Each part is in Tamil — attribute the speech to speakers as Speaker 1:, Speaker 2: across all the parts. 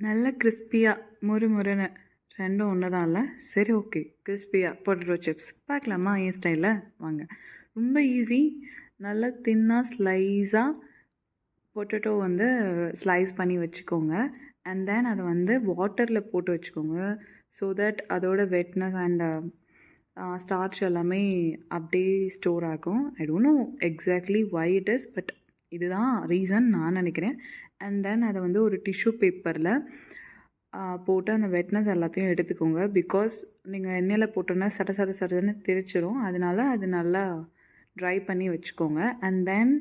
Speaker 1: நல்ல கிறிஸ்பியாக முறுமுறுன்னு ரெண்டும் ஒன்று தான் இல்லை? சரி, ஓகே. கிறிஸ்பியாக பொட்டேட்டோ சிப்ஸ் பார்க்கலாமா என் ஸ்டைலில்? வாங்க. ரொம்ப ஈஸி. நல்லா தின்னாக ஸ்லைஸாக பொட்டேட்டோ வந்து ஸ்லைஸ் பண்ணி வச்சுக்கோங்க. அண்ட் தென் அதை வந்து வாட்டரில் போட்டு வச்சுக்கோங்க. ஸோ தட் அதோட வெட்னஸ் அண்ட் ஸ்டார்ச் எல்லாமே அப்படியே ஸ்டோர் ஆகும். I don't know exactly why it is, but இதுதான் ரீசன் நான் நினைக்கிறேன். அண்ட் தென் அதை வந்து ஒரு டிஷ்யூ பேப்பரில் போட்டு அந்த வெட்னஸ் எல்லாத்தையும் எடுத்துக்கோங்க. பிகாஸ் நீங்கள் எண்ணெயில் போட்டோன்னா சடன்னு திரிச்சிரும். அதனால அது நல்லா ட்ரை பண்ணி வச்சுக்கோங்க. அண்ட் தென்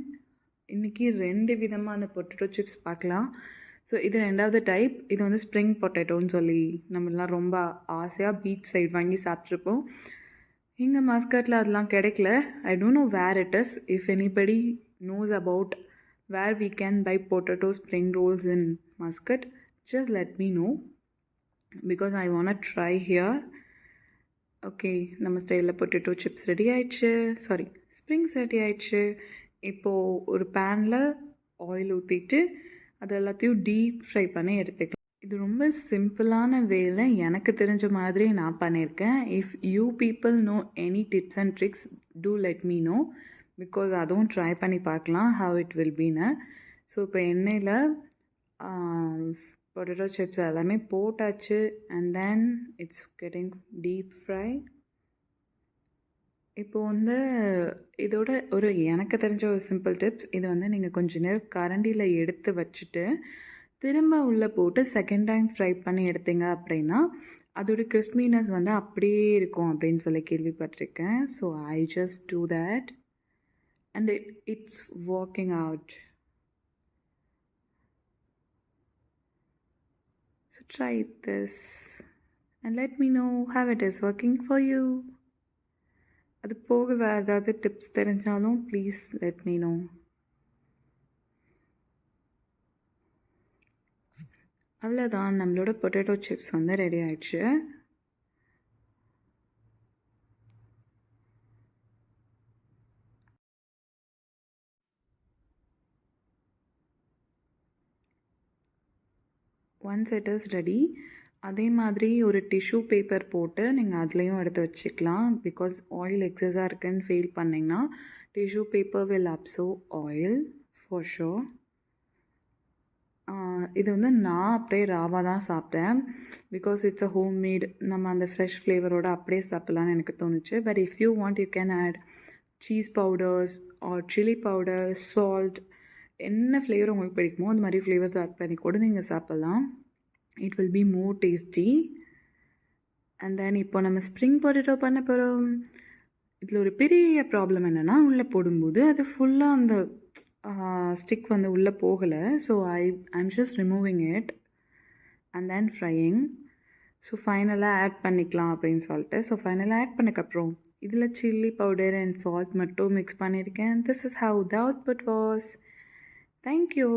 Speaker 1: இன்றைக்கி 2 விதமான பொட்டேட்டோ சிப்ஸ் பார்க்கலாம். ஸோ இது 2வது டைப். இது வந்து ஸ்ப்ரிங் பொட்டேட்டோன்னு சொல்லி நம்மளாம் ரொம்ப ஆசையாக பீச் சைடு வாங்கி சாப்பிட்ருப்போம். இங்கே மஸ்கட்டில் அதெல்லாம் கிடைக்கல. I don't know where it is. If anybody knows about where we can buy potato spring rolls in Muscat, just let me know because I want to try here. Okay, நம்ம ஸ்டைலில் பொட்டேட்டோ சிப்ஸ் ரெடி ஆயிடுச்சு. சாரி, ஸ்ப்ரிங்ஸ் ரெடி ஆயிடுச்சு. இப்போது ஒரு பேனில் ஆயில் ஊற்றிட்டு அது எல்லாத்தையும் டீப் ஃப்ரை பண்ணி எடுத்துக்கலாம். இது ரொம்ப சிம்பிளான வேலை, எனக்கு தெரிஞ்ச மாதிரி நான் பண்ணியிருக்கேன். If you people know any tips and tricks to let me know, because அதுவும் ட்ரை பண்ணி பார்க்கலாம் ஹவ் இட் வில் பீன்னு. ஸோ இப்போ எண்ணெயில் பொட்டேட்டோ சிப்ஸ் எல்லாமே போட்டாச்சு. And then it's getting deep fry. இப்போது வந்து இதோட ஒரு எனக்கு தெரிஞ்ச ஒரு சிம்பிள் டிப்ஸ். இது வந்து நீங்கள் கொஞ்ச நேரம் கரண்டியில் எடுத்து வச்சுட்டு திரும்ப உள்ளே போட்டு செகண்ட் டைம் ஃப்ரை பண்ணி எடுத்தீங்க அப்படின்னா அதோட கிறிஸ்பினஸ் வந்து அப்படியே இருக்கும் அப்படின்னு சொல்லி கேள்விப்பட்டிருக்கேன். So I just do that and it's working out. So try this and let me know how it is working for you. அது போக வேறு ஏதாவது டிப்ஸ் தெரிஞ்சாலும் ப்ளீஸ் லெட் மீ நோ. அவ்வளோதான், நம்மளோட பொட்டேட்டோ சிப்ஸ் வந்து ரெடி ஆயிடுச்சு. ஒன்ஸ் இட் இஸ் ரெடி, அதே மாதிரி ஒரு டிஷ்யூ பேப்பர் போட்டு நீங்கள் அதுலேயும் எடுத்து வச்சுக்கலாம். பிகாஸ் ஆயில் எக்ஸஸாக இருக்குன்னு ஃபீல் பண்ணிங்கன்னா tissue paper will absorb oil for sure. இது வந்து நான் அப்படியே ராவாக தான் சாப்பிட்டேன். Because it's a home made, நம்ம அந்த ஃப்ரெஷ் ஃப்ளேவரோடு அப்படியே சாப்பிட்லான்னு எனக்கு தோணுச்சு. But if you want you can add cheese powders or chilli powder, salt, என்ன ஃப்ளேவர் உங்களுக்கு பிடிக்குமோ அந்த மாதிரி ஃப்ளேவர்ஸ் ஆட் பண்ணி கூட நீங்கள் சாப்பிட்லாம். It will be more tasty. And then இப்போ நம்ம ஸ்ப்ரிங் பொட்டேட்டோ பண்ண போகிறோம். இதில் ஒரு பெரிய ப்ராப்ளம் என்னென்னா உள்ளே போடும்போது அது ஃபுல்லாக அந்த ஸ்டிக் வந்து உள்ளே போகலை. So I'm just removing it and then frying. So ஃபைனலாக ஆட் பண்ணிக்கலாம் அப்படின்னு சொல்லிட்டு. ஸோ ஃபைனலாக ஆட் பண்ணக்கப்புறம் இதில் சில்லி பவுடர் அண்ட் சால்ட் மட்டும் மிக்ஸ் பண்ணியிருக்கேன். This is how the output was. Thank you.